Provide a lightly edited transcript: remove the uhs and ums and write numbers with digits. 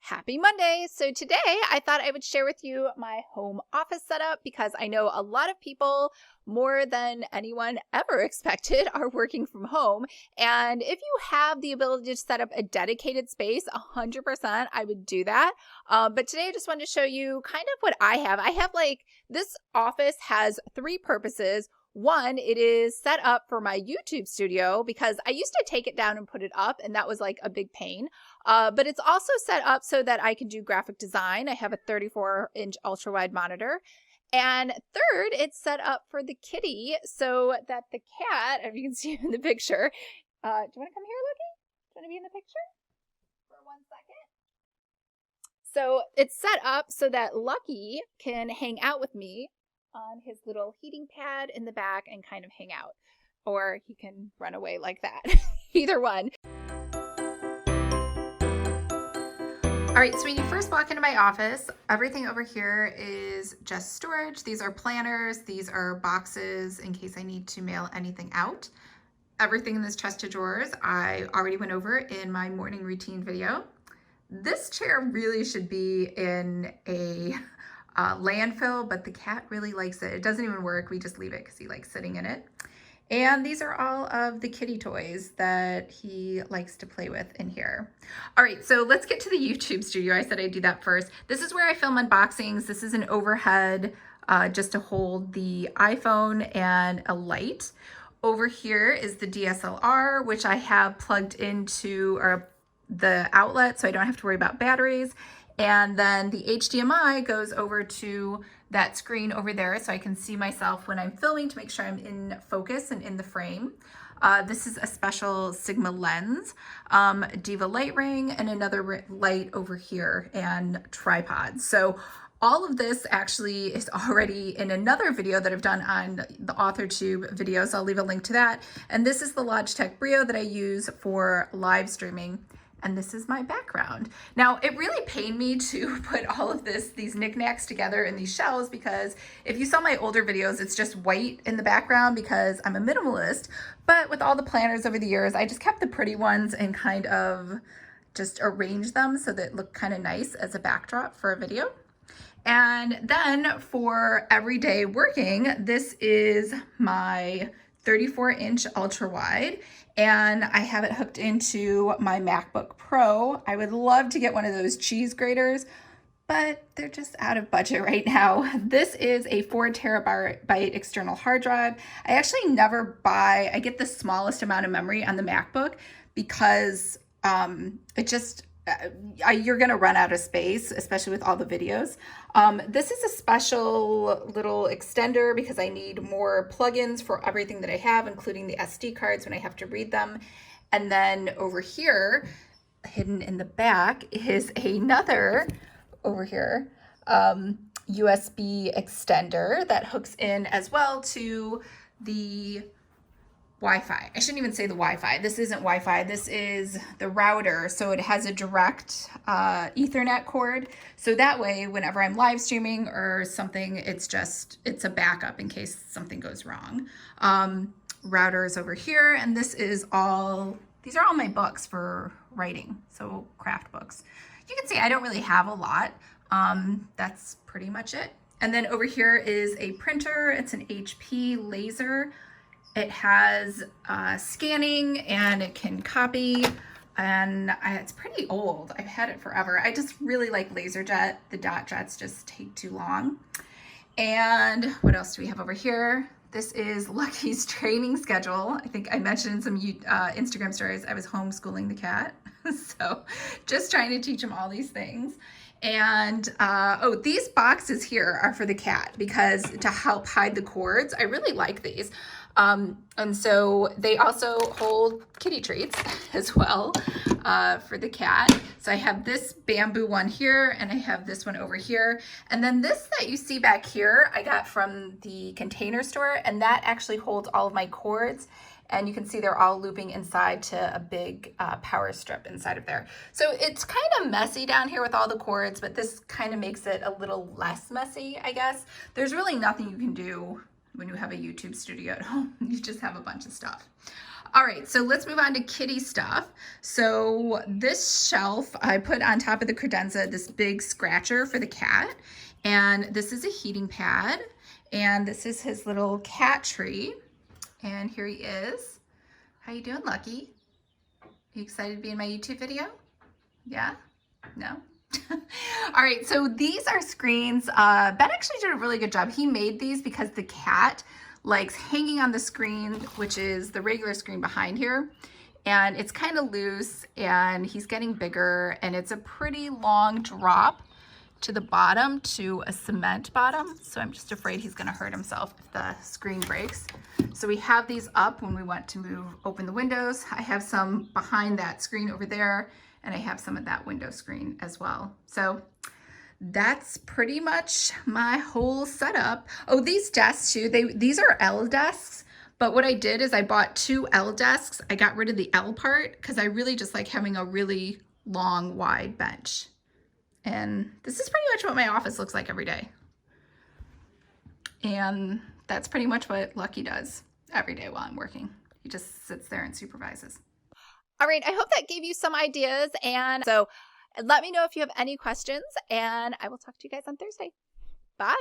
Happy Monday! So today I thought I would share with you my home office setup because I know a lot of people, more than anyone ever expected, are working from home. And if you have the ability to set up a dedicated space, 100% I would do that. But today I just wanted to show you kind of what I have. I have this office has three purposes. One, it is set up for my YouTube studio because I used to take it down and put it up, and that was like a big pain. But it's also set up so that I can do graphic design. I have a 34-inch ultra-wide monitor. And third, it's set up for the kitty so that the cat, if you can see in the picture, do you want to come here, Lucky? Do you want to be in the picture for 1 second? So it's set up so that Lucky can hang out with me on his little heating pad in the back and kind of hang out. Or he can run away like that. Either one. All right, so when you first walk into my office, everything over here is just storage. These are planners, these are boxes in case I need to mail anything out. Everything in this chest of drawers I already went over in my morning routine video. This chair really should be in a landfill, but the cat really likes it. It doesn't even work, we just leave it because he likes sitting in it. And these are all of the kitty toys that he likes to play with in here. All right, so let's get to the YouTube studio. I said I'd do that first. This is where I film unboxings. This is an overhead just to hold the iPhone and a light. Over here is the DSLR, which I have plugged into the outlet so I don't have to worry about batteries. And then the HDMI goes over to that screen over there so I can see myself when I'm filming to make sure I'm in focus and in the frame. This is a special Sigma lens, Diva light ring, and another light over here, and tripod. So all of this actually is already in another video that I've done on the AuthorTube videos. I'll leave a link to that. And this is the Logitech Brio that I use for live streaming. And this is my background. Now, it really pained me to put all of these knickknacks together in these shelves because if you saw my older videos, it's just white in the background because I'm a minimalist. But with all the planners over the years, I just kept the pretty ones and kind of just arranged them so that it looked kind of nice as a backdrop for a video. And then for everyday working, this is my 34-inch ultra wide, and I have it hooked into my MacBook Pro. I would love to get one of those cheese graters, but they're just out of budget right now. This is a 4 terabyte external hard drive. I actually never buy, I get the smallest amount of memory on the MacBook because you're gonna run out of space, especially with all the videos. This is a special little extender because I need more plugins for everything that I have, including the SD cards when I have to read them. And then over here, hidden in the back, is another, over here, USB extender that hooks in as well to the Wi-Fi. I shouldn't even say the Wi-Fi. This isn't Wi-Fi. This is the router. So it has a direct Ethernet cord. So that way, whenever I'm live streaming or something, it's a backup in case something goes wrong. Router is over here, and these are all my books for writing. So craft books. You can see I don't really have a lot. That's pretty much it. And then over here is a printer. It's an HP laser. It has scanning and it can copy, and it's pretty old. I've had it forever. I just really like LaserJet. The dot jets just take too long. And what else do we have over here? This is Lucky's training schedule. I think I mentioned in some Instagram stories I was homeschooling the cat. So just trying to teach him all these things. And these boxes here are for the cat because to help hide the cords. I really like these. And so they also hold kitty treats as well for the cat. So I have this bamboo one here, and I have this one over here. And then this that you see back here, I got from the Container Store, and that actually holds all of my cords. And you can see they're all looping inside to a big power strip inside of there. So it's kind of messy down here with all the cords, but this kind of makes it a little less messy, I guess. There's really nothing you can do when you have a YouTube studio at home. You just have a bunch of stuff. All right, so let's move on to kitty stuff. So this shelf, I put on top of the credenza this big scratcher for the cat. And this is a heating pad. And this is his little cat tree. And here he is. How you doing, Lucky? You excited to be in my YouTube video? Yeah? No? All right, so these are screens. Ben actually did a really good job. He made these because the cat likes hanging on the screen, which is the regular screen behind here. And it's kind of loose and he's getting bigger and it's a pretty long drop to the bottom to a cement bottom. So I'm just afraid he's gonna hurt himself if the screen breaks. So we have these up when we want to open the windows. I have some behind that screen over there and I have some of that window screen as well. So that's pretty much my whole setup. Oh, these desks too, these are L desks, but what I did is I bought 2 L desks. I got rid of the L part because I really just like having a really long, wide bench. And this is pretty much what my office looks like every day. And that's pretty much what Lucky does every day while I'm working. He just sits there and supervises. All right, I hope that gave you some ideas. And so let me know if you have any questions, and I will talk to you guys on Thursday. Bye.